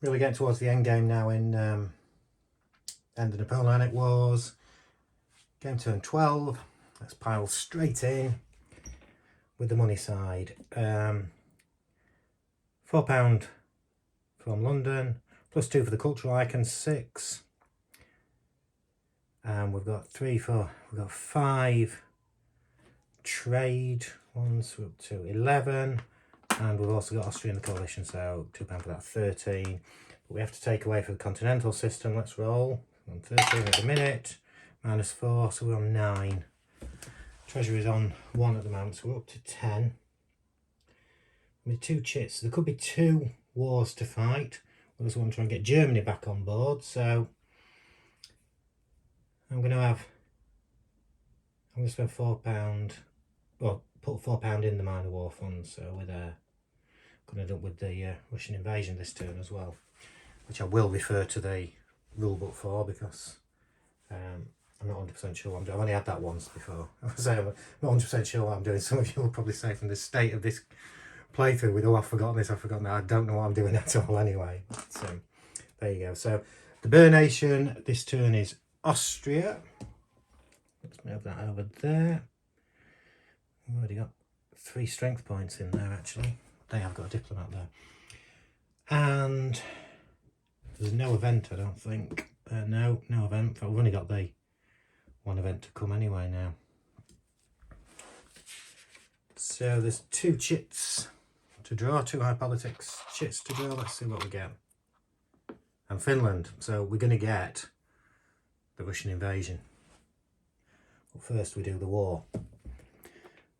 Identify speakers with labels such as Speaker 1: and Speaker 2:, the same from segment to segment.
Speaker 1: Really getting towards the end game now in end of the Napoleonic Wars. Game turn 12. Let's pile straight in with the money side. £4 from London, +2 for the cultural icon, 6. And we've got 5 trade ones, we're up to 11. And we've also got Austria in the coalition, so £2 for that, 13. But we have to take away for the continental system. Let's roll. We're on 13 at the minute, -4, so we're on 9. Treasury is on 1 at the moment, so we're up to 10. With 2 chits, there could be 2 wars to fight. We just want to try and get Germany back on board, so I'm going to spend £4. Well, put £4 in the minor war fund, so we're there. Going to end up with the Russian invasion this turn as well, which I will refer to the rule book for, because I'm not 100% sure what I'm doing. I've only had that once before. I'm not 100% sure what I'm doing. Some of you will probably say from the state of this playthrough with, oh, I've forgotten this, I've forgotten that. I don't know what I'm doing at all anyway. So there you go. So the Bear Nation this turn is Austria. Let's move that over there. We've already got 3 strength points in there actually. They have got a diplomat there. And there's no event, I don't think. No event. We've only got the 1 event to come anyway now. So there's 2 chits to draw, 2 high politics chits to draw. Let's see what we get. And Finland. So we're going to get the Russian invasion. But first we do the war.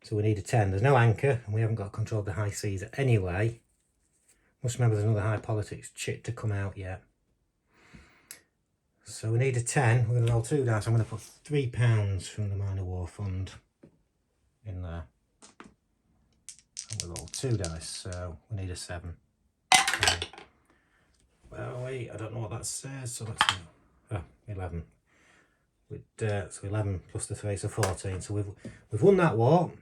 Speaker 1: So we need a 10. There's no anchor, and we haven't got control of the high seas anyway. Must remember there's another high politics chit to come out yet. So we need a 10. We're going to roll 2 dice. I'm going to put £3 from the minor war fund in there. And we'll roll 2 dice, so we need a 7. Well, wait, I don't know what that says, so let's see. Oh, 11. With, so 11 plus the 3, so 14. So we've won that war.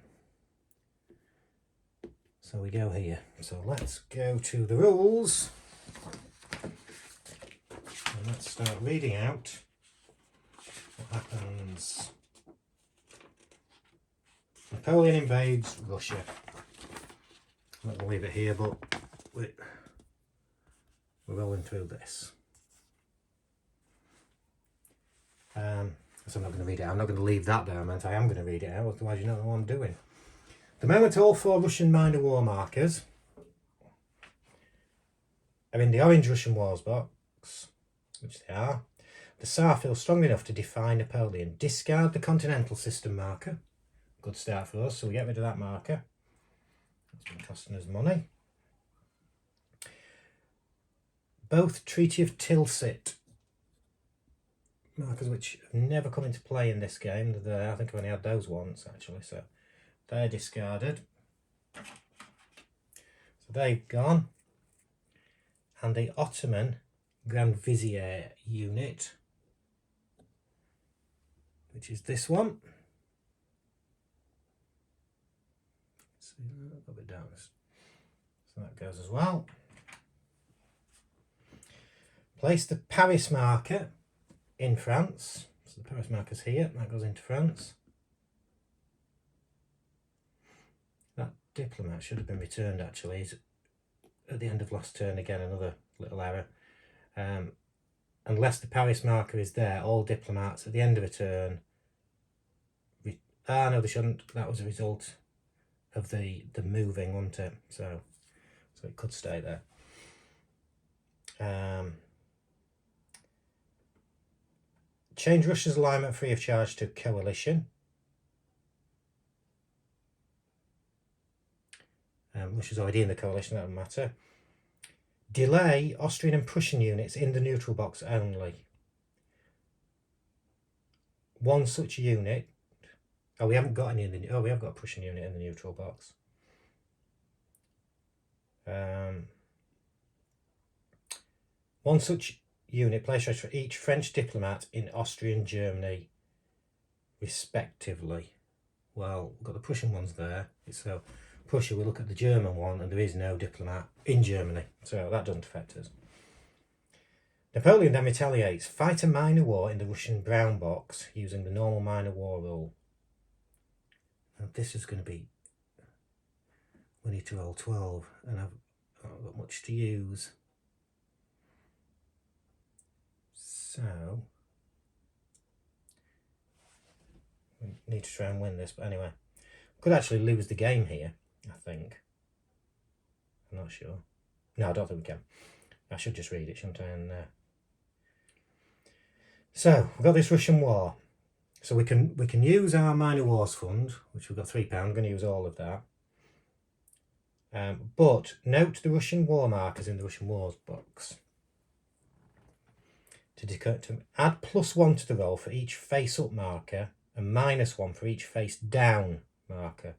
Speaker 1: So we go here. So let's go to the rules. And let's start reading out what happens. Napoleon invades Russia. I'm not going to leave it here, but we're rolling through this. So I'm not going to read it out. I'm not going to leave that there. I meant I am going to read it out, otherwise you don't know what I'm doing. The moment all 4 Russian minor war markers are in the orange Russian wars box, which they are, the Tsar feels strong enough to defy Napoleon. Discard the continental system marker. Good start for us, so we get rid of that marker. That's been costing us money. Both Treaty of Tilsit markers, which have never come into play in this game. I think I've only had those once actually, so they're discarded. So they've gone. And the Ottoman Grand Vizier unit, which is this one. Let's see, a little bit down. So that goes as well. Place the Paris marker in France. So the Paris marker's here, that goes into France. That diplomat should have been returned actually. It's at the end of last turn again, another little error. Unless the Paris marker is there, all diplomats at the end of a turn. No, they shouldn't. That was a result of the moving, wasn't it? So it could stay there. Change Russia's alignment free of charge to coalition. Russia's already in the coalition, that doesn't matter. Delay Austrian and Prussian units in the neutral box only. One such unit. Oh, we haven't got any in the. Oh, we have got a Prussian unit in the neutral box. One such unit placed for each French diplomat in Austria and Germany, respectively. Well, we've got the Prussian ones there. So Prussia, we look at the German one, and there is no diplomat in Germany, so that doesn't affect us. Napoleon then retaliates. Fight a minor war in the Russian brown box using the normal minor war rule. Now this is going to be... We need to roll 12, and I've not got much to use. So... we need to try and win this, but anyway. Could actually lose the game here, I think. I'm not sure. No, I don't think we can. I should just read it, shouldn't I? And, so, we've got this Russian war. So we can use our minor wars fund, which we've got £3. I'm going to use all of that. But note the Russian war markers in the Russian wars box. To add +1 to the roll for each face-up marker and -1 for each face-down marker.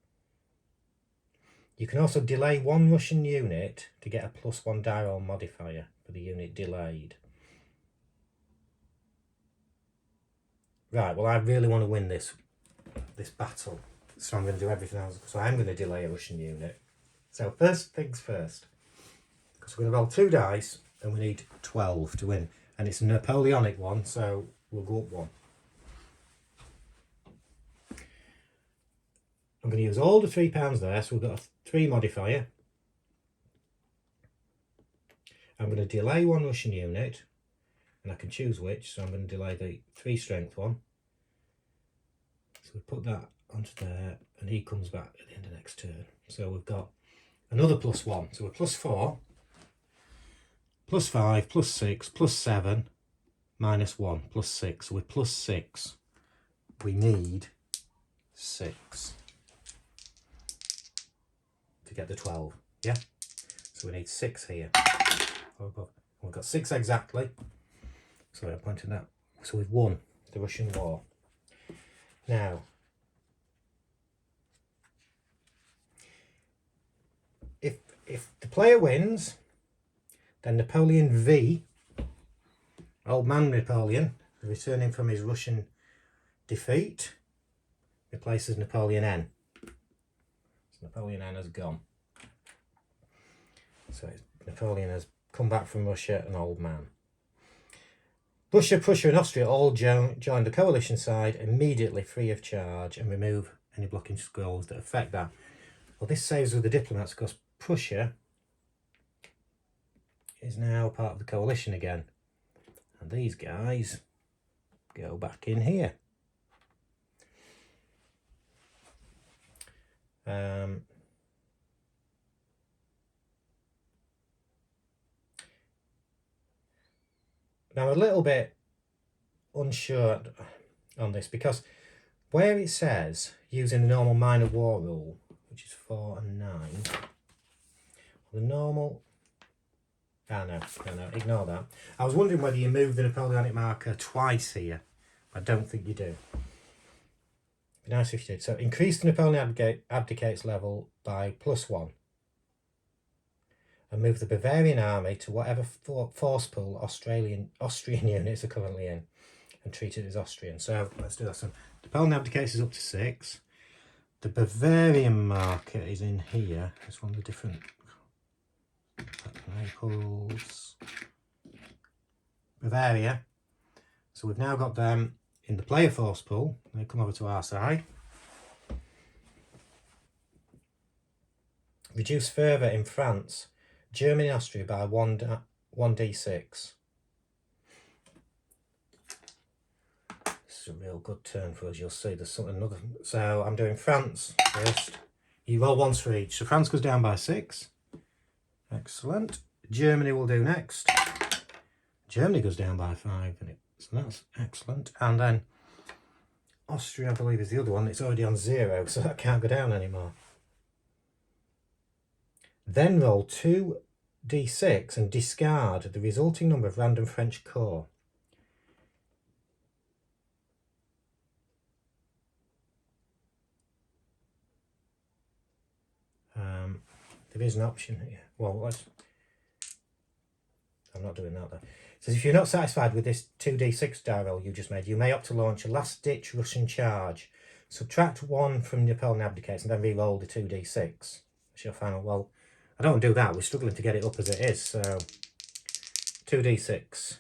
Speaker 1: You can also delay one Russian unit to get a +1 die roll modifier for the unit delayed. Right, well I really want to win this battle, so I'm going to do everything else. So I'm going to delay a Russian unit. So first things first, because we're going to roll 2 dice and we need 12 to win. And it's a Napoleonic one, so we'll go up 1. I'm going to use all the £3 there, so we've got a 3 modifier. I'm going to delay 1 Russian unit, and I can choose which, so I'm going to delay the 3 strength one. So we put that onto there, and he comes back at the end of next turn. So we've got another +1, so we're +4, +5, +6, +7, -1, +6. So we're +6. We need 6 to get the 12. Yeah? So we need 6 here. We've got 6 exactly. Sorry, I'm pointing that. So we've won the Russian war. Now, if the player wins, then Napoleon V, old man Napoleon, returning from his Russian defeat, replaces Napoleon N. So Napoleon N has gone. So Napoleon has come back from Russia, an old man. Russia, Prussia and Austria all join the coalition side immediately free of charge and remove any blocking scrolls that affect that. Well, this saves with the diplomats because Prussia is now part of the coalition again. And these guys go back in here. Now, a little bit unsure on this because where it says using the normal minor war rule, which is 4 and 9, the normal... no, ignore that. I was wondering whether you move the Napoleonic marker twice here. I don't think you do. It'd be nice if you did. So increase the Napoleon abdicates level by +1. And move the Bavarian army to whatever force pool Austrian units are currently in. And treat it as Austrian. So let's do that. So Napoleon abdicates is up to 6. The Bavarian marker is in here. It's one of the different... Naples, Bavaria. So we've now got them in the player force pool. They come over to our side. Reduce further in France, Germany and Austria by 1d6. This is a real good turn for us. You'll see there's another. So I'm doing France first. You roll once for each. So France goes down by 6. Excellent. Germany will do next. Germany goes down by 5, so that's excellent. And then Austria, I believe, is the other one. It's already on 0, so that can't go down anymore. Then roll 2d6 and discard the resulting number of random French corps. There is an option here. Well, I'm not doing that though. It says if you're not satisfied with this 2d6 die roll you just made, you may opt to launch a last-ditch Russian charge. Subtract 1 from Napoleon abdicates and then re-roll the 2d6. That's your final. Well, I don't want to do that. We're struggling to get it up as it is. So 2d6.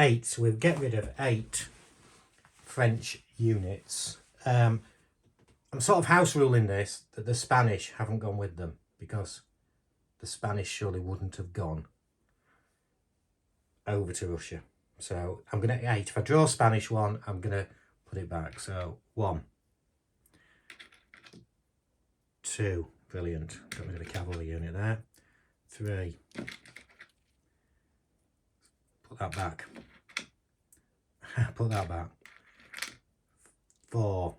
Speaker 1: 8, so we'll get rid of 8 French units. I'm sort of house ruling this, that the Spanish haven't gone with them, because the Spanish surely wouldn't have gone over to Russia. So I'm going to 8. If I draw a Spanish one, I'm going to put it back. So 1, 2, brilliant. Got rid of the cavalry unit there. 3, put that back. Put that back. 4.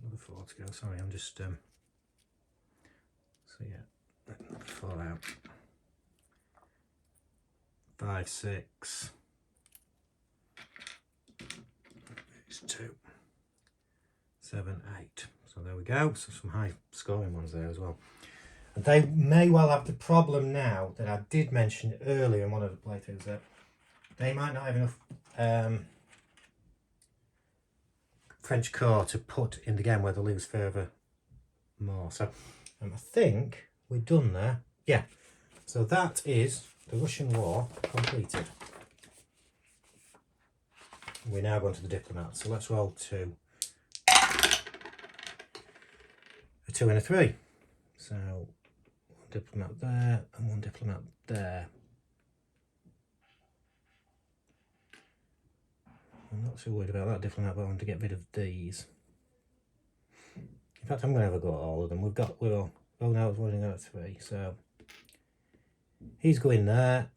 Speaker 1: Another 4 to go. Sorry, I'm just so yeah, 4 out. 5, 6. It's 2, 7, 8. So there we go. So some high scoring ones there as well. And they may well have the problem now that I did mention earlier in one of the playthroughs, that they might not have enough French corps to put in the game where they lose further more. So I think we're done there. Yeah. So that is the Russian war completed. We're now going to the diplomats. So let's roll 2. A 2 and a 3. So 1 diplomat there and 1 diplomat there. I'm not so worried about that diplomat, but I want to get rid of these. In fact, I'm going to have a go at all of them. We're all, oh no, it's running out of 3. So he's going there.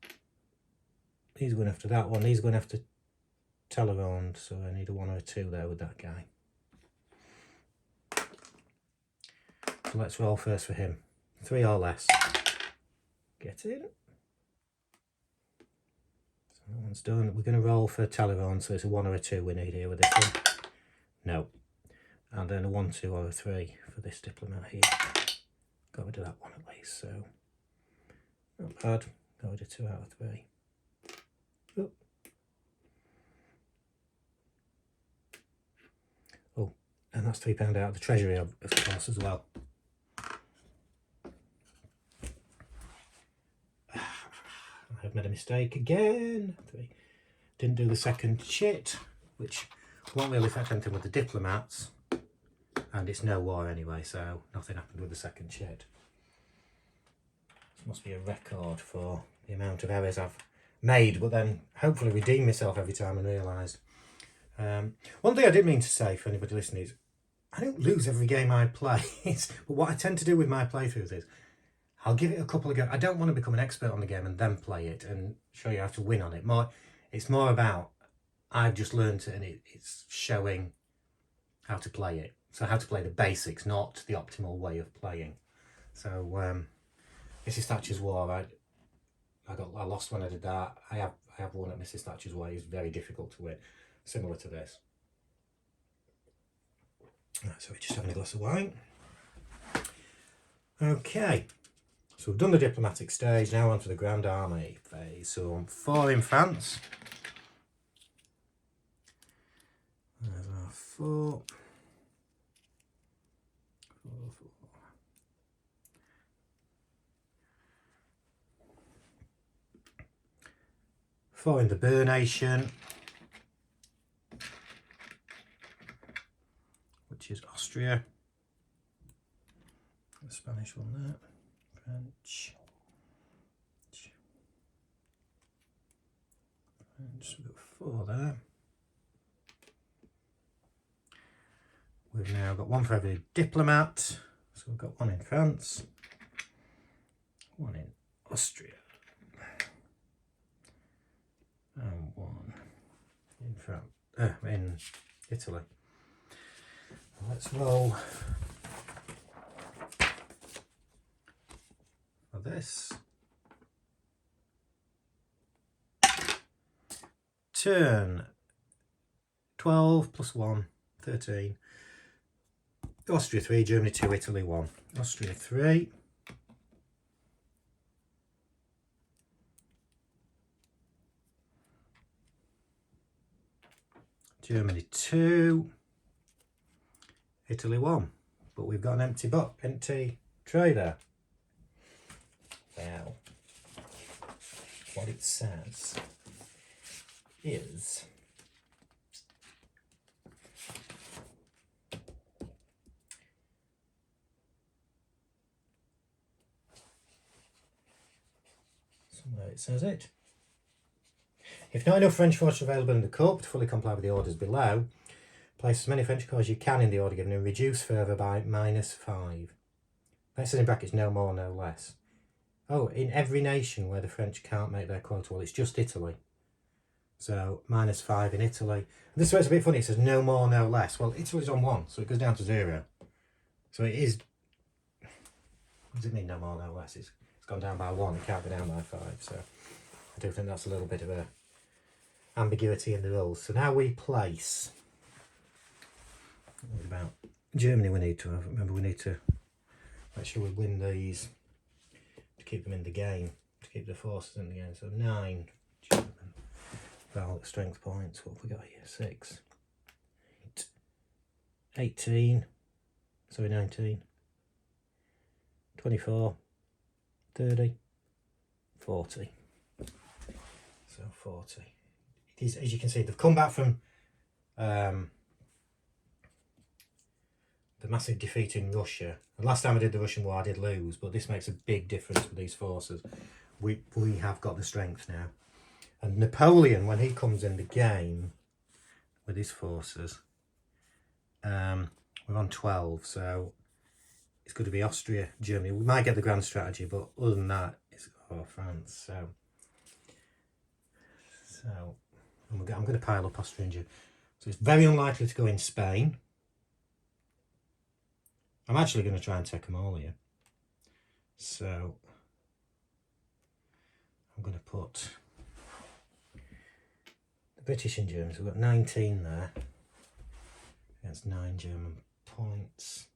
Speaker 1: He's going after that one. He's going after Talleyrand. So I need a 1 or a 2 there with that guy. So let's roll first for him. 3 or less. Get in. So that one's done. We're going to roll for Talleyrand. So it's a 1 or a 2 we need here with this one. No. And then a 1, 2 or a 3 for this diplomat here. Got rid of that one at least. So not bad. Got rid of 2 out of 3. Oh. Oh, and that's £3 out of the treasury, of course, as well. I've made a mistake again. 3. Didn't do the second chit, which won't really affect anything with the diplomats. And it's no war anyway, so nothing happened with the second chit. This must be a record for the amount of errors I've made, but then hopefully redeem myself every time and realise. One thing I did mean to say for anybody listening is, I don't lose every game I play. But what I tend to do with my playthroughs is, I'll give it a couple of goes. I don't want to become an expert on the game and then play it and show you how to win on it. It's more about, I've just learned it and it's showing how to play it. So how to play the basics, not the optimal way of playing. So Mrs. Thatcher's War, I lost when I did that. I have one at Mrs. Thatcher's War. It's very difficult to win, similar to this. Right, so we're just having a glass of wine. Okay. So we've done the diplomatic stage, now on to the Grand Army phase. So 4 in France. There's our 4. 4 in the Boer Nation, which is Austria. The Spanish one there. French. We've got 4 there. We've now got 1 for every diplomat. So we've got 1 in France, 1 in Austria, and 1 in France, in Italy. Let's roll for this. Turn 12 plus 1, 13. Austria 3, Germany 2, Italy 1. Austria 3. Germany 2. Italy 1. But we've got an empty tray there. Now, what it says is somewhere it says it. If not enough French forces available in the Corps to fully comply with the orders below, place as many French corps as you can in the order given and reduce further by -5. That says in brackets no more, no less. Oh, in every nation where the French can't make their quota, well, it's just Italy. So -5 in Italy. And this is where it's a bit funny. It says no more, no less. Well, Italy's on 1, so it goes down to 0. So it is. What does it mean, no more, no less? It's gone down by 1. It can't go down by 5. So I do think that's a little bit of a ambiguity in the rules. So now we place. What about Germany? We need to have. Remember, we need to make sure we win these to keep them in the game, to keep the forces in the game. So 9 German. Well, strength points. What have we got here? 6, 8, 18. Sorry, 19, 24, 30, 40. So 40. It is, as you can see, they've come back from the massive defeat in Russia. And last time I did the Russian war, I did lose, but this makes a big difference with these forces. We have got the strength now. And Napoleon, when he comes in the game with his forces, we're on 12, so it's going to be Austria, Germany. We might get the grand strategy, but other than that, it's France. So I'm going to pile up Austria and Germany. So it's very unlikely to go in Spain. I'm actually going to try and take them all here. So I'm going to put the British and Germans. We've got 19 there against 9 German points.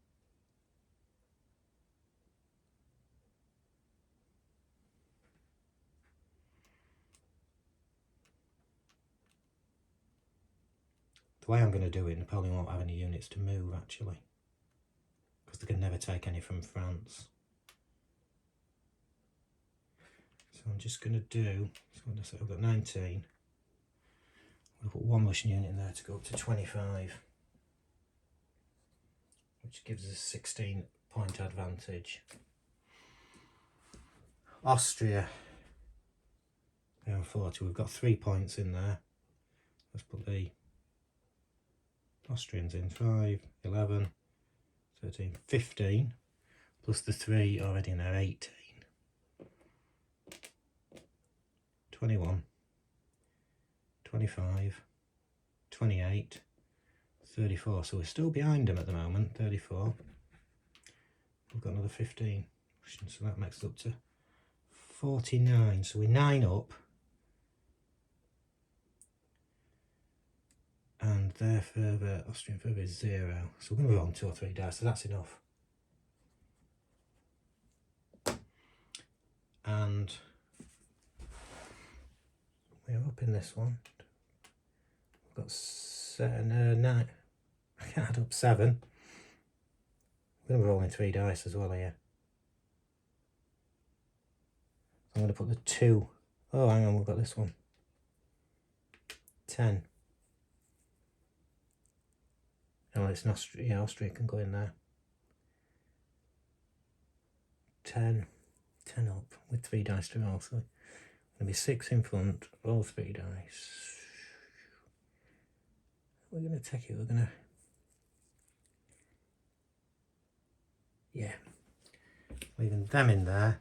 Speaker 1: The way I'm going to do it, Napoleon won't have any units to move actually, because they can never take any from France. So I'm just going to do, so what did I say? I've got 19. I'm going to put 1 Russian unit in there to go up to 25, which gives us a 16 point advantage. Austria, they're on 40. We've got 3 points in there. Let's put the Austrians in 5, 11, 13, 15, plus the 3 already in there, 18, 21, 25, 28, 34. So we're still behind them at the moment, 34. We've got another 15, so that makes it up to 49. So we're 9 up. And their further, Austrian further is 0. So we're going to roll 2 or 3 dice, so that's enough. And we're up in this one. We've got 9. I can't add up 7. We're going to roll 3 dice as well here. So I'm going to put the 2. Oh, hang on, we've got this one. 10. Oh, it's an Austria. Yeah, Austria can go in there. 10 up with 3 dice to roll. So going to be 6 in front, roll 3 dice. We're going to take it. We're going to, yeah, leaving them in there,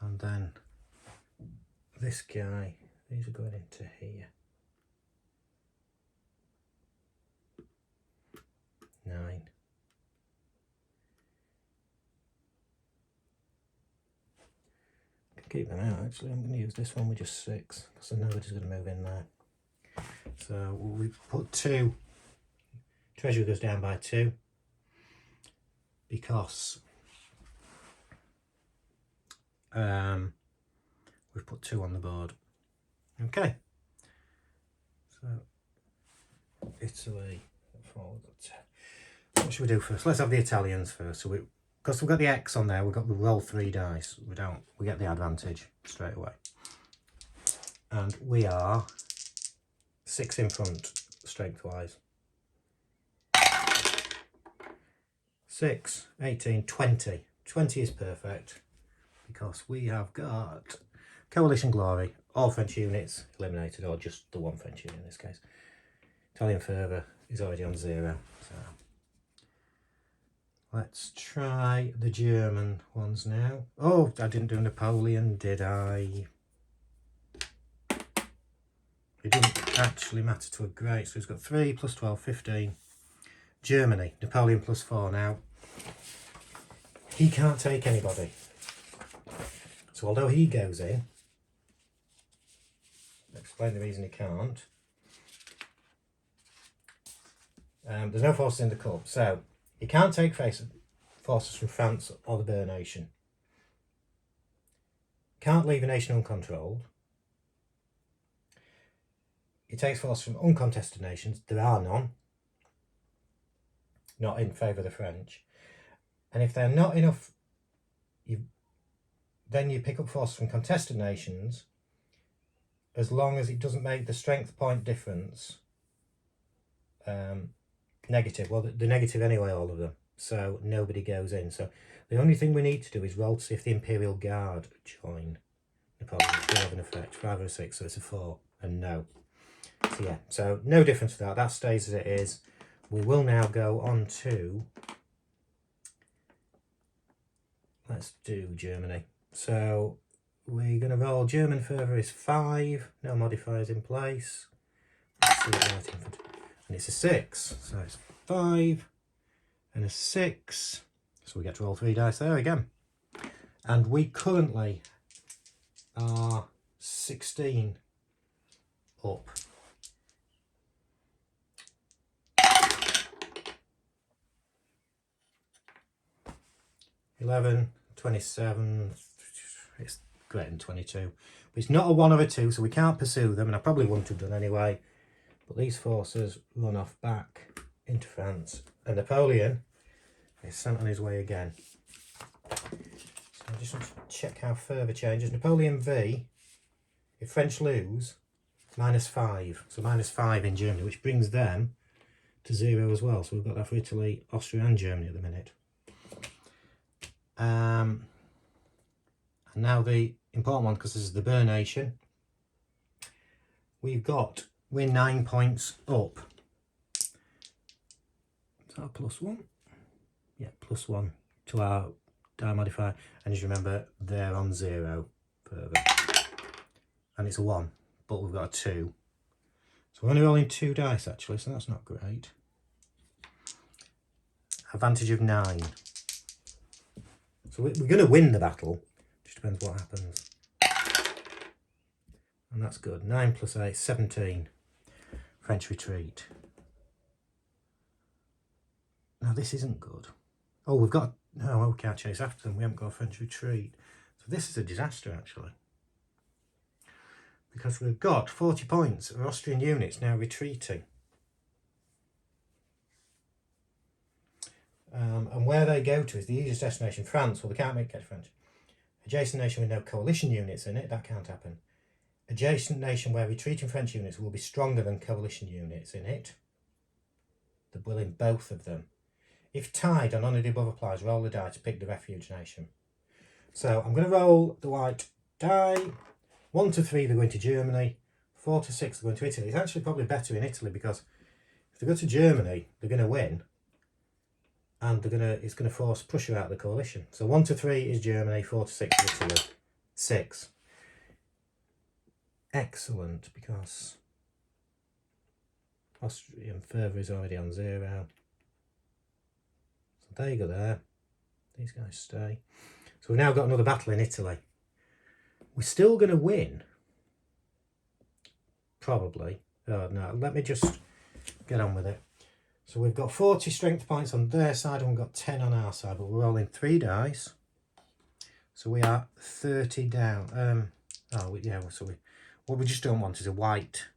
Speaker 1: and then this guy. These are going into here. 9. Can keep them out actually. I'm going to use this one with just 6 because I know it is going to move in there. So we put 2. Treasury goes down by 2 because we've put 2 on the board. Okay. So Italy. What should we do first? Let's have the Italians first. So because we've got the X on there, we roll 3 dice. We get the advantage straight away. And we are 6 in front, strength-wise. 6, 18, 20. 20 is perfect because we have got Coalition Glory, all French units eliminated, or just the one French unit in this case. Italian fervour is already on 0, so let's try the German ones now. Oh, I didn't do Napoleon, did I? It didn't actually matter to a great, so he's got 3 plus 12, 15. Germany, Napoleon plus 4 now. He can't take anybody. So although he goes in, I'll explain the reason he can't. There's no forces in the cup, so he can't take forces from France or the Bear Nation. Can't leave a nation uncontrolled. He takes forces from uncontested nations. There are none. Not in favour of the French. And if they're not enough, then you pick up forces from contested nations, as long as it doesn't make the strength point difference negative. Well, they're negative anyway, all of them. So nobody goes in. So the only thing we need to do is roll to see if the Imperial Guard join Napoleon. Still have an effect. 5 or 6, so it's a 4. And no. So yeah, so no difference for that. That stays as it is. We will now go on to, let's do Germany. So we're going to roll German fervour is 5, no modifiers in place. Let's see what right in front. And it's a 6, so it's 5 and a 6. So we get to roll 3 dice there again. And we currently are 16 up. 11, 27, it's greater than 22. But it's not a 1 or a 2, so we can't pursue them, and I probably wouldn't have done anyway. But these forces run off back into France, and Napoleon is sent on his way again. So I just want to check how further changes. Napoleon V, if French lose, -5. So -5 in Germany, which brings them to 0 as well. So we've got that for Italy, Austria and Germany at the minute. And now the important one, because this is the Bear Nation. We're 9 points up. Is that a +1? Yeah, +1 to our die modifier. And just remember, they're on 0 further. And it's a 1, but we've got a 2. So we're only rolling 2 dice actually, so that's not great. Advantage of 9. So we're going to win the battle. Just depends what happens. And that's good. 9 plus 8, 17. French retreat. Now this isn't good. Oh, we've got... No, we can't chase after them. We haven't got a French retreat. So this is a disaster, actually. Because we've got 40 points of Austrian units now retreating. And where they go to is the easiest destination, France. Well, they can't get French. Adjacent nation with no coalition units in it, that can't happen. Adjacent nation where retreating French units will be stronger than coalition units in it. They're willing both of them. If tied and none of the above applies, roll the die to pick the refuge nation. So I'm going to roll the white die. 1 to 3 they're going to Germany. 4 to 6 they're going to Italy. It's actually probably better in Italy because if they go to Germany, they're going to win. And it's going to force Prussia out of the coalition. So 1 to 3 is Germany, 4 to 6 is Italy. 6. Excellent, because Austrian fervour is already on 0. So they go there. These guys stay. So we've now got another battle in Italy. We're still going to win. Probably. Oh no, let me just get on with it. So we've got 40 strength points on their side and we've got 10 on our side, but we're rolling 3 dice. So we are 30 down. What we just don't want is a white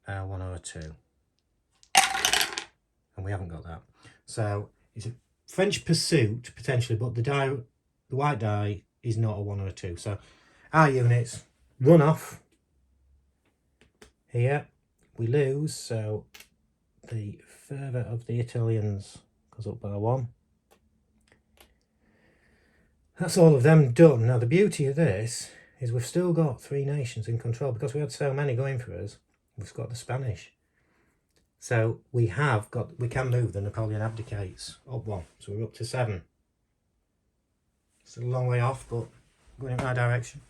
Speaker 1: 1 or a 2. And we haven't got that. So It's a French pursuit, potentially, but the white die is not a 1 or a 2. So our units run off. Here we lose, so the further of the Italians goes up by 1. That's all of them done. Now the beauty of this is we've still got 3 nations in control because we had so many going for us. We've got the Spanish. So we can move the Napoleon abdicates up 1. So we're up to 7. It's a long way off, but going in the right direction.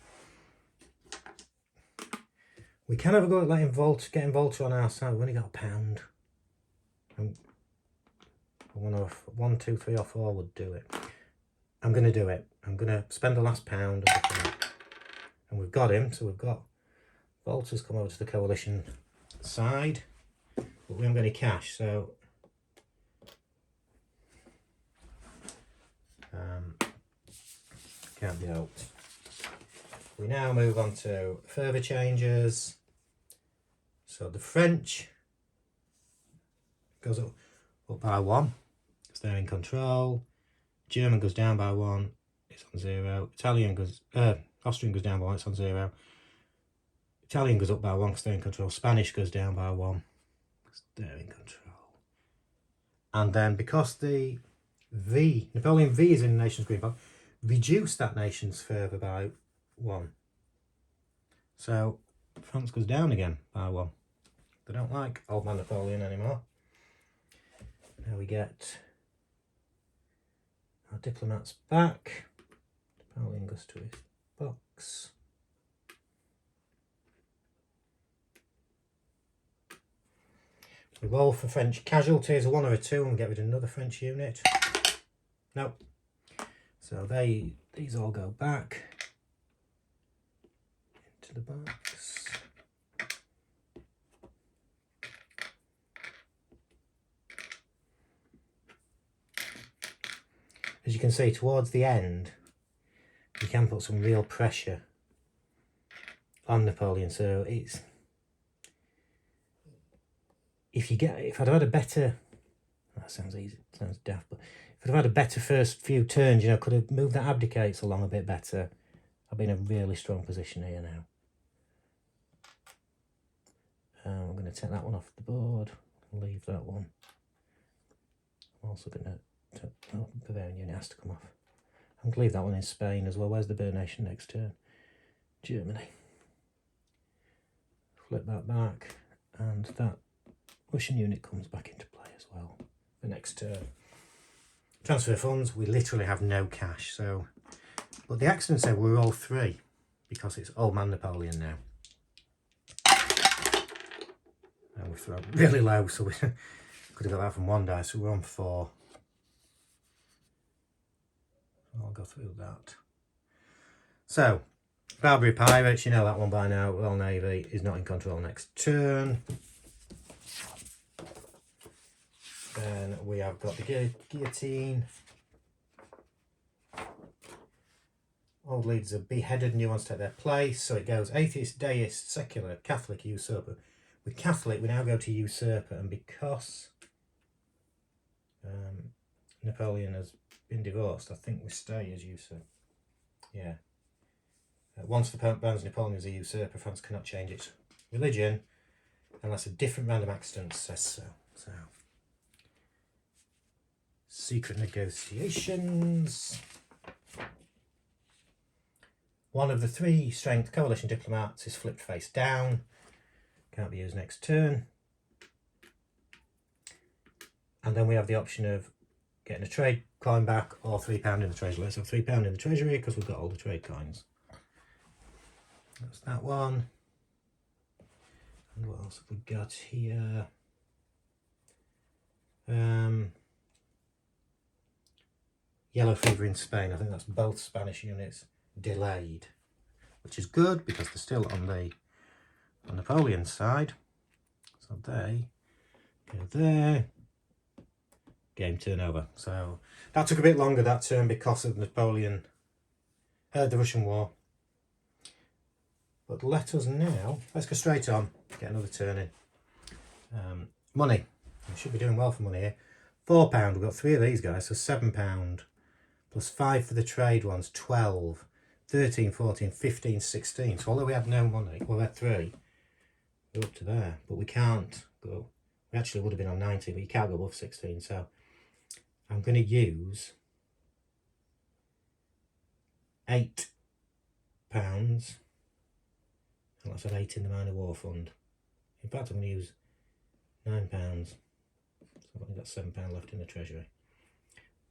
Speaker 1: We can have a go at getting Volta on our side. We've only got a £1. And 1, 2, 3 or 4 would do it. I'm going to do it. I'm going to spend the last £1. And we've got him. So we've got Volta's come over to the coalition side. But we haven't got any cash. So can't be helped. We now move on to further changes. So the French goes up by 1 because they're in control. German goes down by 1, it's on 0. Austrian goes down by 1, it's on 0. Italian goes up by 1 because they're in control. Spanish goes down by 1 because they're in control. And then because the Napoleon V is in the nation's green box, reduce that nation's further by 1. So France goes down again by 1. They don't like old man Napoleon anymore. Now we get our diplomats back. Napoleon goes to his box. We roll for French casualties, a 1 or a 2, and we get rid of another French unit. Nope. So these all go back into the box. As you can see, towards the end, you can put some real pressure on Napoleon. So it's if I'd have had a better, that sounds easy, sounds daft, but if I'd have had a better first few turns, could have moved that abdicates along a bit better. I'd be in a really strong position here now. I'm going to take that one off the board, leave that one. I'm also going to, Bavarian unit has to come off. I'm going to leave that one in Spain as well. Where's the Bear Nation next turn? Germany. Flip that back, and that Russian unit comes back into play as well the next turn. Transfer funds, we literally have no cash, so, but the accident said we're all 3 because it's old man Napoleon now. And we've thrown really low, so we could have got that from 1 die, so we're on 4. I'll go through that. So, Barbary Pirates, you know that one by now. Royal Navy is not in control next turn. Then we have got the guillotine. Old leaders are beheaded, new ones take their place. So it goes atheist, deist, secular, Catholic, usurper. With Catholic, we now go to usurper, and because Napoleon has been divorced, I think we stay as usurper. Yeah. Once the Pope bans Napoleon as a usurper, France cannot change its religion unless a different random accident says so. So, secret negotiations. One of the 3 strength coalition diplomats is flipped face down. Can't be used next turn. And then we have the option of getting a trade coin back or £3 in the treasury. Let's have £3 in the treasury because we've got all the trade coins. That's that one. And what else have we got here? Yellow fever in Spain. I think that's both Spanish units delayed, which is good because they're still on Napoleon's side. So they go there. Game turnover. So that took a bit longer that turn because of Napoleon, the Russian war. But let's go straight on, get another turn in. Money. We should be doing well for money here. £4. We've got 3 of these guys, so £7. Plus 5 for the trade ones, 12. 13, 14, 15, 16. So although we had no money, well, we had 3. We're up to there, but we can't go. We actually would have been on 19, but you can't go above 16. So I'm going to use £8. And let's have 8 in the minor war fund. In fact, I'm going to use £9. So I've only got £7 left in the treasury.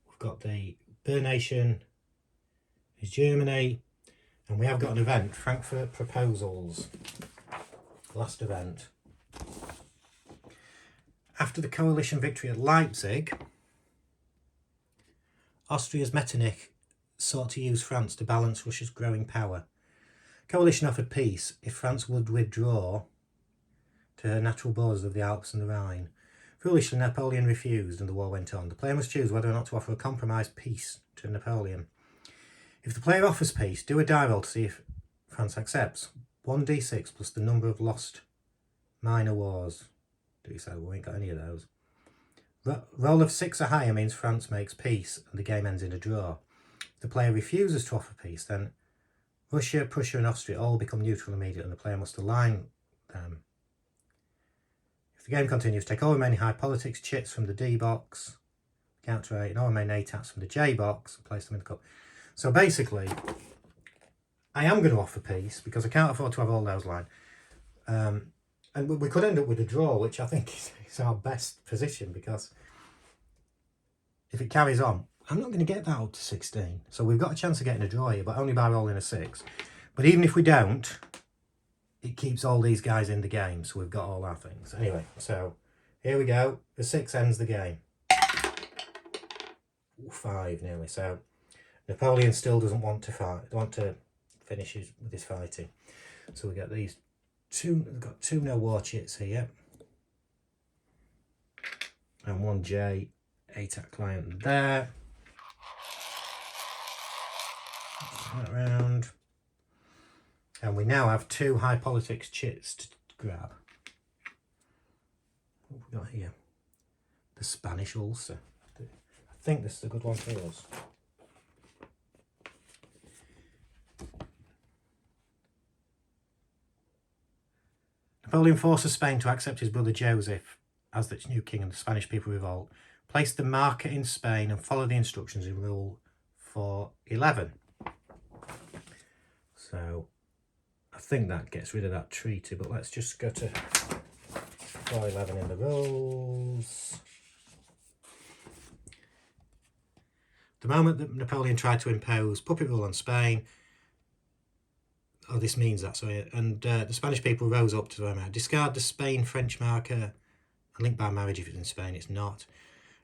Speaker 1: We've got the per nation is Germany, and we have got an event, Frankfurt Proposals. Last event. After the coalition victory at Leipzig, Austria's Metternich sought to use France to balance Russia's growing power. Coalition offered peace if France would withdraw to her natural borders of the Alps and the Rhine. Foolishly, Napoleon refused and the war went on. The player must choose whether or not to offer a compromised peace to Napoleon. If the player offers peace, do a die roll to see if France accepts. 1d6 plus the number of lost minor wars. Do so, we ain't got any of those. Roll of 6 or higher means France makes peace and the game ends in a draw. If the player refuses to offer peace, then Russia, Prussia and Austria all become neutral immediately and the player must align them. If the game continues, take all remaining high politics chits from the D box, counter 8, and all remaining A tats from the J box and place them in the cup. So basically, I am going to offer peace because I can't afford to have all those lines. And we could end up with a draw, which I think is our best position because if it carries on, I'm not going to get that up to 16. So we've got a chance of getting a draw here, but only by rolling a 6. But even if we don't, it keeps all these guys in the game. So we've got all our things. Anyway, so here we go. The 6 ends the game. Ooh, 5 nearly. So Napoleon still doesn't want to fight, want to finish with his fighting. So we get these we've got 2 no war chits here. And 1 J, ATAC client there. That round. And we now have 2 high politics chits to grab. What have we got here? The Spanish ulcer. I think this is a good one for us. Napoleon forces Spain to accept his brother Joseph as its new king and the Spanish people revolt. Place the marker in Spain and follow the instructions in Rule 411. So I think that gets rid of that treaty, but let's just go to 411 in the rules. The moment that Napoleon tried to impose puppet rule on Spain, this means that, sorry, and the Spanish people rose up to the amount. Discard the Spain-French marker, and link by marriage if it's in Spain, it's not,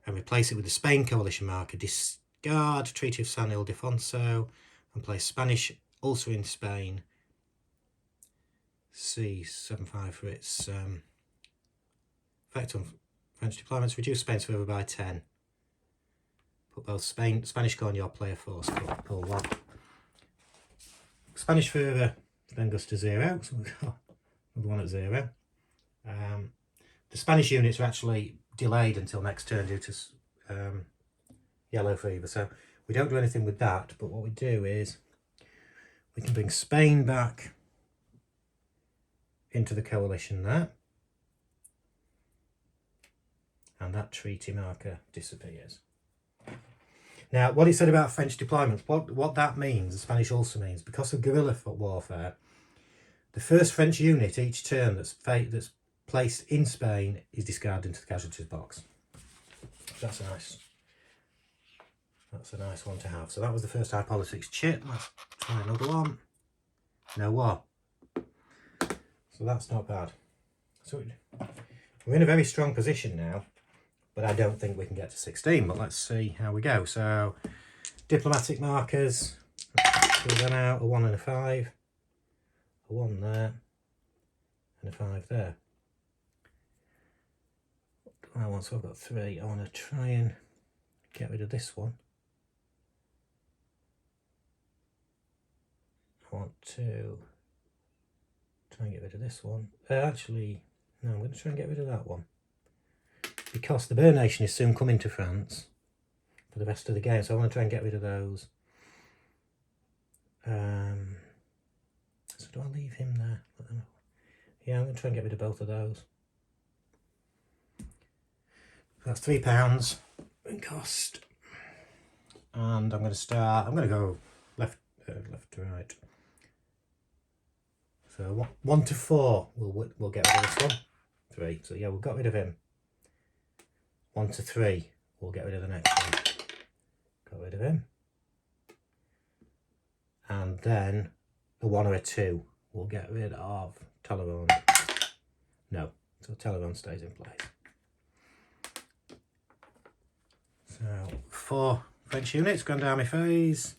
Speaker 1: and replace it with the Spain coalition marker. Discard Treaty of San Ildefonso, and place Spanish ulcer in Spain. C75 for its effect on French deployments. Reduce Spain's further by 10. Put both Spanish core on your player force. Pull 1. Spanish further then goes to 0, so we've got another one at 0. The Spanish units are actually delayed until next turn due to yellow fever, so we don't do anything with that, but what we do is we can bring Spain back into the coalition there, and that treaty marker disappears. Now, what he said about French deployments, what that means, the Spanish also means, because of guerrilla warfare, the first French unit each turn that's placed in Spain is discarded into the casualties box. That's a nice one to have. So that was the first high politics chit. Let's try another one. No war. So that's not bad. So we're in a very strong position now, but I don't think we can get to 16, but let's see how we go. So diplomatic markers, pull them out, a 1 and a 5, a 1 there, and a 5 there. So I've got 3. I want to try and get rid of this one. I want to try and get rid of this one. Actually, no, I'm going to try and get rid of that one. because the Bear Nation is soon coming to France for the rest of the game, so I want to try and get rid of those. So do I leave him there? Yeah, I'm going to try and get rid of both of those. That's £3 in cost. And I'm going to go left to right. So 1 to 4, we'll get rid of this one. 3. So yeah, we've got rid of him. 1 to 3, we'll get rid of the next one. Got rid of him. And then a 1 or a 2, we'll get rid of Talleyrand. No, so Talleyrand stays in place. So 4 French units, Grand Army phase.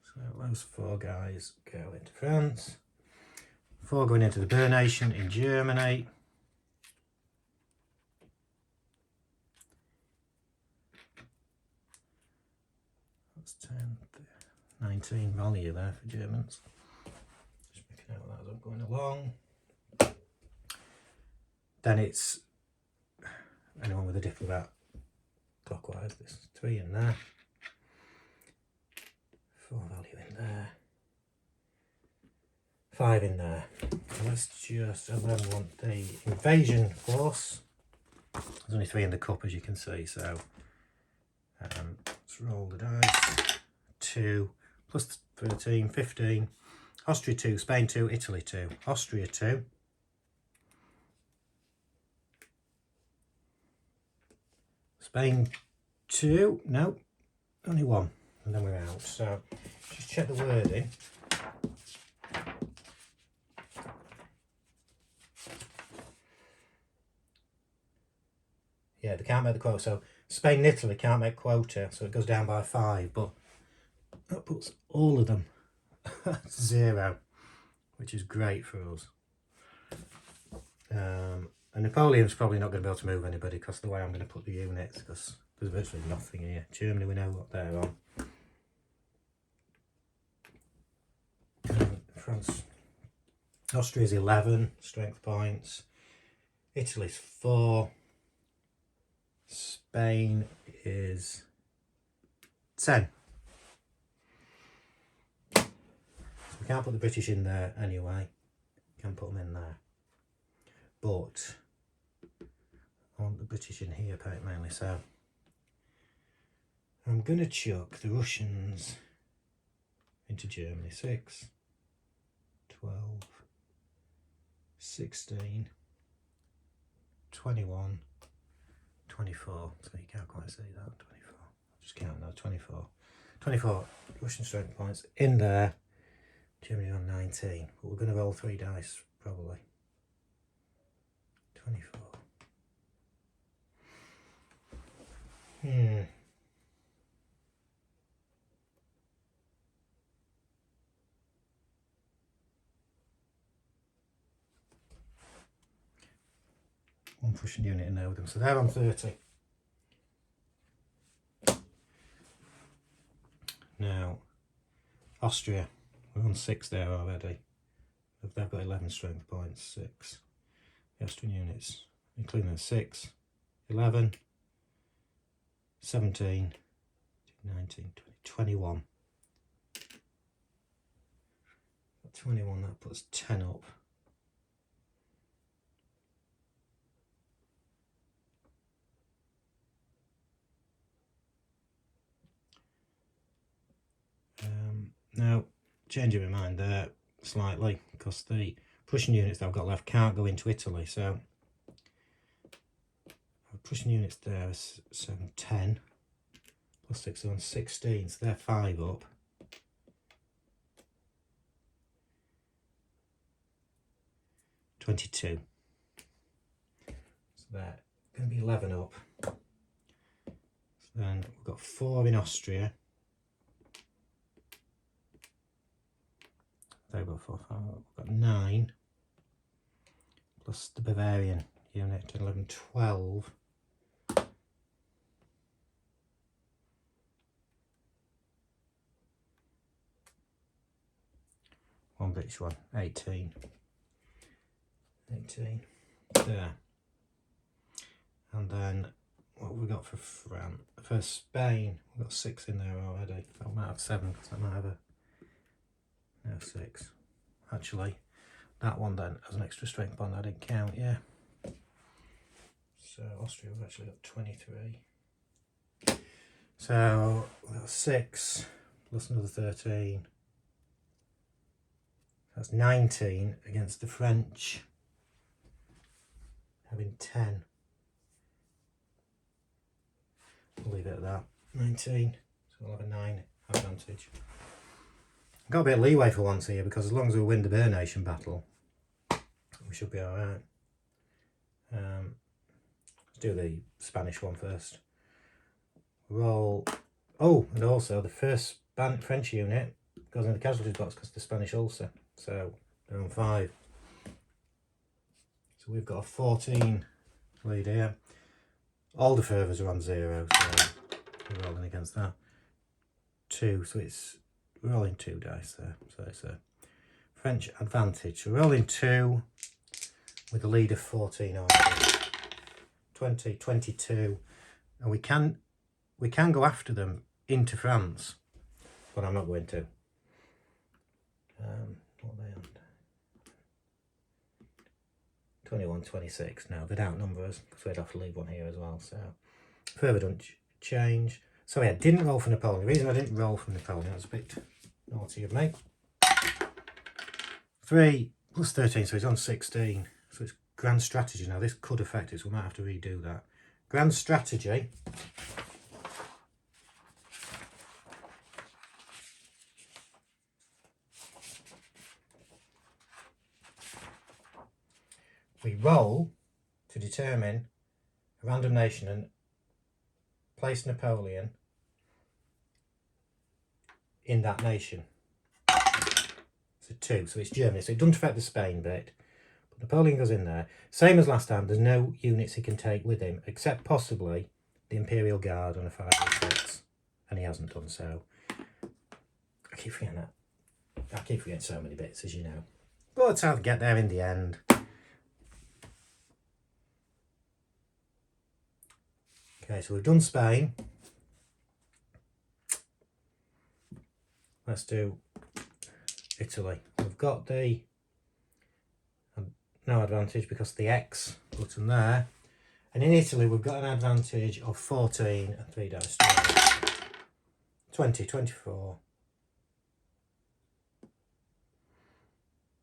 Speaker 1: So those 4 guys go into France. 4 going into the Bear Nation in Germany. That's 10, 19 value there for Germans. Just making out that as I'm going along. Then it's anyone with a diplomat clockwise. There's 3 in there. 4 value in there. 5 in there. So let's just, and then we want the invasion force. There's only 3 in the cup, as you can see, so let's roll the dice. 2 plus 13, 15. Austria 2, Spain 2, Italy 2. Austria 2. Spain 2, no, only 1, and then we're out. So just check the wording. Yeah, they can't make the quota. So Spain and Italy can't make quota, so it goes down by 5, but that puts all of them at 0, which is great for us. And Napoleon's probably not going to be able to move anybody because of the way I'm going to put the units, because there's virtually nothing here. Germany, we know what they're on. France, Austria's 11 strength points. Italy's 4. Spain is 10. So we can't put the British in there anyway. Can't put them in there. But I want the British in here mainly, so I'm going to chuck the Russians into Germany. 6, 12, 16, 21, 24. So you can't quite see that. 24. Just count now. 24. 24 Russian strength points in there. Germany on 19. But we're going to roll 3 dice probably. 24. One Prussian unit in there with them, so they're on 30. Now, Austria, we're on 6 there already. They've got 11 strength points, 6. The Austrian units, including the 6, 11, 17, 19, 20, 21. 21, that puts 10 up. Now, changing my mind there slightly, because the Prussian units that I've got left can't go into Italy, so Prussian units there are 7, 10, plus 6 on 16, so they're 5 up. $22. So they're going to be 11 up. So then we've got 4 in Austria. They've got 4, 5, we've got 9. Plus the Bavarian unit, 11, 12. on which one? 18. 18. There. And then what have we got for France? For Spain, we've got 6 in there already. I might have 7 because I might have no 6. Actually, that one then has an extra strength bond. I didn't count, yeah. So Austria have actually got 23. So we've got 6 plus another 13. That's 19 against the French having 10. We'll leave it at that. 19. So we'll have a 9 advantage. I've got a bit of leeway for once here because as long as we win the Bear Nation battle, we should be alright. Let's do the Spanish one first. Roll. Oh, and also the first French unit goes in the casualties box because of the Spanish ulcer. So they're on 5. So we've got a 14 lead here. All the furthers are on 0, so we're rolling against that. 2, so it's rolling 2 dice there. So it's a French advantage. So rolling 2 with a lead of 14 already. 20, 22, and we can go after them into France, but I'm not going to. What are they on? 21, 26. No, they'd outnumber us because we'd have to leave one here as well. So further don't change. Sorry, I didn't roll for Napoleon. The reason I didn't roll for Napoleon, that was a bit naughty of me. 3 plus 13, so he's on 16. So it's grand strategy. Now this could affect it, so we might have to redo that. Grand strategy. We roll to determine a random nation and place Napoleon in that nation. So 2, so it's Germany. So it doesn't affect the Spain bit, but Napoleon goes in there. Same as last time, there's no units he can take with him, except possibly the Imperial Guard on a 5 or 6, and he hasn't done so. I keep forgetting that. I keep forgetting so many bits, as you know. But I'll get there in the end. Okay, so we've done Spain. Let's do Italy. We've got the no advantage because of the X button there. And in Italy, we've got an advantage of 14 and 3 dice. 20, 24.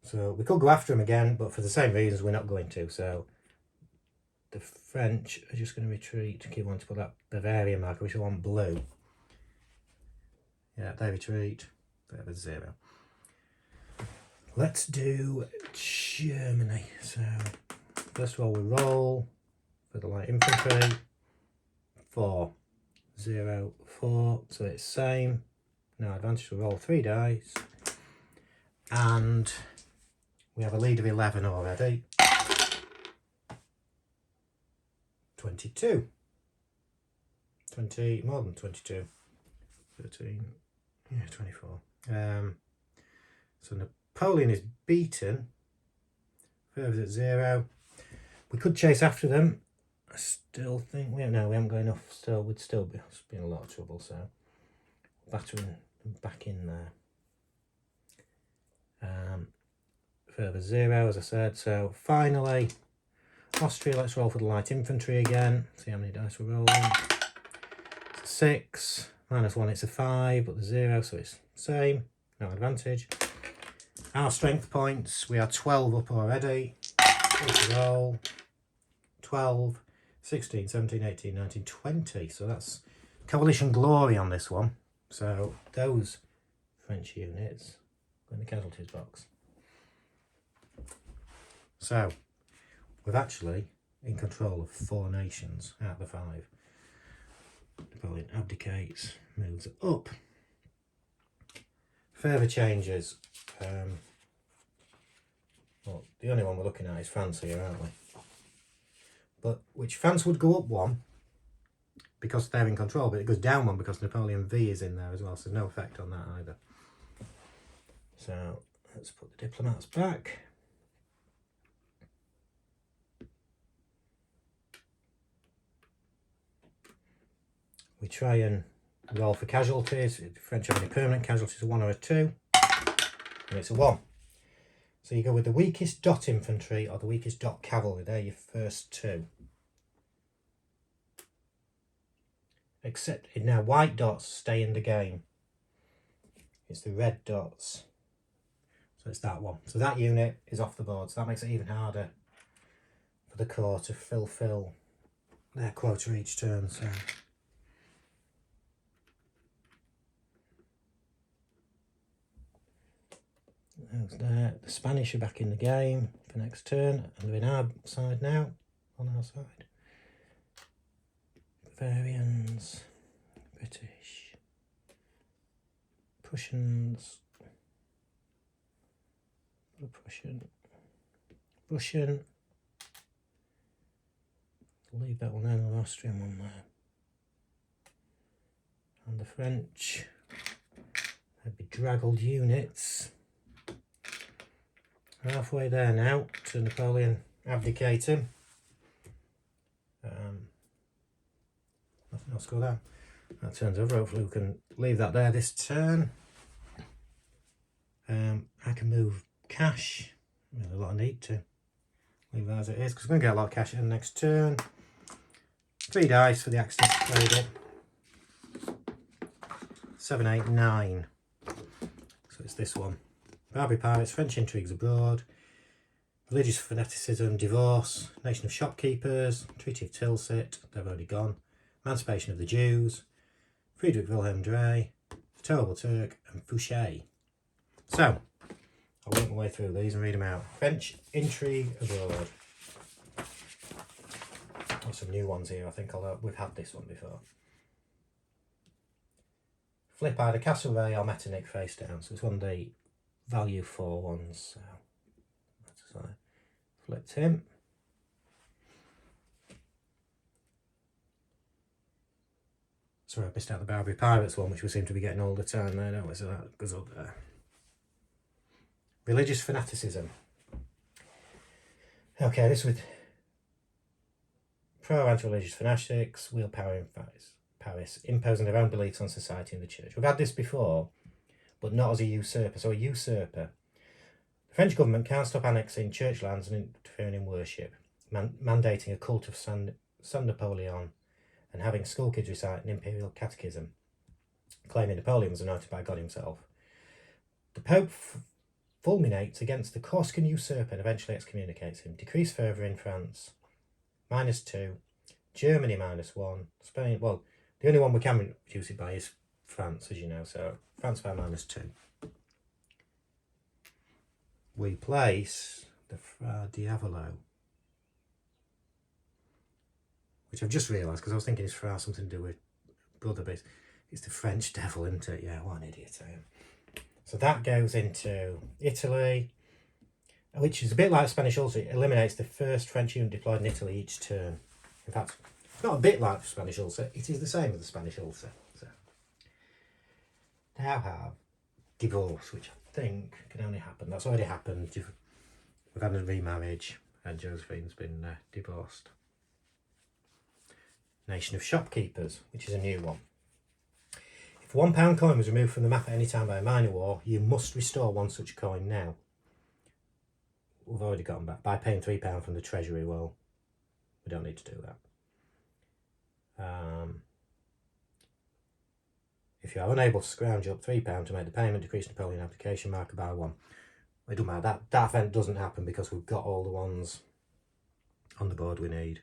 Speaker 1: So we could go after him again, but for the same reasons, we're not going to. So the French are just going to retreat. Keep wanting to put that Bavarian marker, which I want blue. Yeah, they retreat. They have a 0. Let's do Germany. So first of all, we roll for the light infantry. 4, 0, 4. So it's same. No advantage. We roll 3 dice. And we have a lead of 11 already. 22. 20, more than 22. 13. Yeah, 24. So Napoleon is beaten. Further at 0. We could chase after them. I still think we haven't got enough. Still, we'd still be in a lot of trouble. So battering them back in there. Further 0, as I said. So finally, Austria. Let's roll for the light infantry again. See how many dice we're rolling. It's a 6. -1, it's a 5, but the 0, so it's the same. No advantage. Our strength points, we are 12 up already. Let's roll. 12, 16, 17, 18, 19, 20. So that's coalition glory on this one. So those French units go in the casualties box. So we're actually in control of 4 nations out of the 5. Napoleon abdicates, moves up. Further changes. Well, the only one we're looking at is France here, aren't we? But which France would go up 1 because they're in control, but it goes down 1 because Napoleon V is in there as well, so no effect on that either. So Let's put the diplomats back. We try and roll for casualties. If the French have any permanent casualties, a 1 or a 2, and it's a 1. So you go with the weakest dot infantry or the weakest dot cavalry. They're your first 2. Except now white dots stay in the game. It's the red dots. So it's that one. So that unit is off the board. So that makes it even harder for the corps to fulfill their quota each turn. So there. The Spanish are back in the game for next turn, and they're in our side now, on our side. Bavarians, British, Prussians, Russian. Leave that one there, the Austrian one there. And the French, they'd be draggled units. Halfway there now to Napoleon abdicating. Nothing else go down. That turns over. Hopefully we can leave that there this turn. I can move cash. There's a lot of need to leave that as it is because we're going to get a lot of cash in the next turn. 3 dice for the Axis played up. 7, 8, 9. So it's this one. Barbary Pirates, French intrigues abroad, religious fanaticism, divorce, nation of shopkeepers, Treaty of Tilsit, they've already gone, emancipation of the Jews, Friedrich Wilhelm Drey, the Terrible Turk, and Fouché. So, I'll work my way through these and read them out. French intrigue abroad. There's some new ones here, I think, although we've had this one before. Flip either Castlereagh or Metternich face down, so it's one of the value 4 ones, so that's why I flipped him. Sorry, I missed out the Barbary Pirates one, which we seem to be getting all the time there, don't we? So that goes up there. Religious fanaticism. Okay, this with pro-anti-religious fanatics, wield power in Paris, imposing their own beliefs on society and the church. We've had this before, but not as a usurper. So a usurper. The French government can't stop annexing church lands and interfering in worship, mandating a cult of San Napoleon and having school kids recite an imperial catechism, claiming Napoleon was anointed by God himself. The Pope fulminates against the Corsican usurper and eventually excommunicates him. Decrease further in France, -2. Germany, -1. Spain, well, the only one we can reduce it by is France, as you know, so France by -2. We place the Fra Diavolo, which I've just realised because I was thinking it's Fra something to do with brother, but it's the French devil, isn't it? Yeah, what an idiot I am. So that goes into Italy, which is a bit like Spanish Ulster. It eliminates the first French unit deployed in Italy each turn. In fact, it's not a bit like Spanish Ulster, it is the same as the Spanish Ulster. So now have divorce, which I think can only happen. That's already happened. We've had a remarriage and Josephine's been divorced. Nation of shopkeepers, which is a new one. If a £1 coin was removed from the map at any time by a minor war, you must restore one such coin now. We've already gotten back by paying £3 from the treasury. Well, we don't need to do that. If you are unable to scrounge up £3 to make the payment, decrease Napoleon application marker by 1. It doesn't matter. That event doesn't happen because we've got all the ones on the board we need.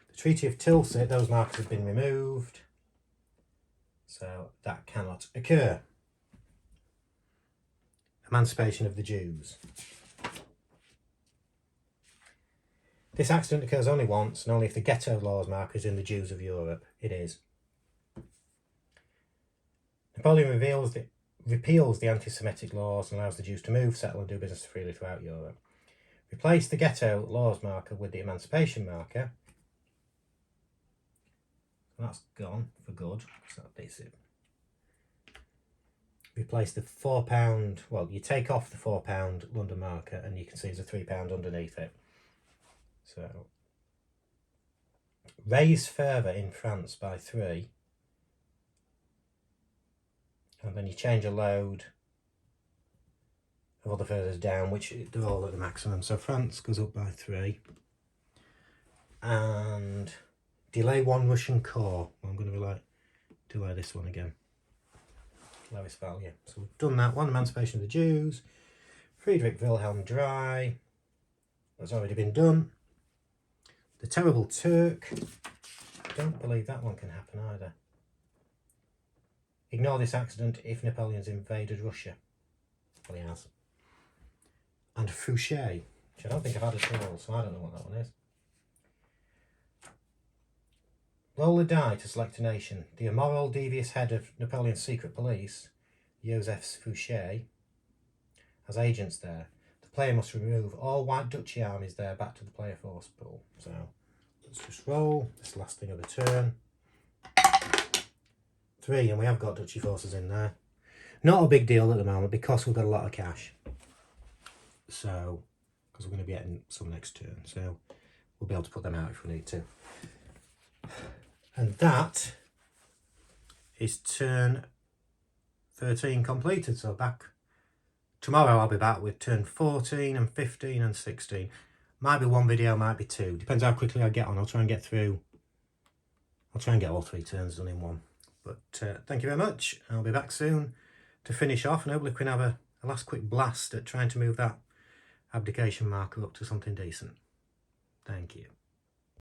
Speaker 1: The Treaty of Tilsit, those markers have been removed, so that cannot occur. Emancipation of the Jews. This accident occurs only once, and only if the ghetto laws marker is in the Jews of Europe. It is. Napoleon repeals the anti-Semitic laws and allows the Jews to move, settle and do business freely throughout Europe. Replace the ghetto laws marker with the emancipation marker. That's gone for good. So that's it. replace the £4, well, you take off the £4 London marker and you can see there's a £3 underneath it. So, raise further in France by 3, and then you change a load of other furthers down, which they're all at the maximum. So France goes up by 3, and delay 1 Russian corps. I'm going to delay this one again. Lowest value. So we've done that one. Emancipation of the Jews. Friedrich Wilhelm Drey. That's already been done. The Terrible Turk. Don't believe that one can happen either. Ignore this accident if Napoleon's invaded Russia. Well, he has. And Fouché, which I don't think I've had at all, so I don't know what that one is. Roll the die to select a nation. The immoral, devious head of Napoleon's secret police, Joseph Fouché, has agents there. The player must remove all White Duchy armies there back to the player force pool. So let's just roll this last thing of the turn. 3, and we have got Duchy forces in there. Not a big deal at the moment because we've got a lot of cash. So, because we're going to be getting some next turn. So we'll be able to put them out if we need to. And that is turn 13 completed. So tomorrow I'll be back with turn 14 and 15 and 16. Might be 1 video, might be 2. Depends how quickly I get on. I'll try and get all 3 turns done in one. But thank you very much. I'll be back soon to finish off, and hopefully we can have a last quick blast at trying to move that abdication marker up to something decent. Thank you.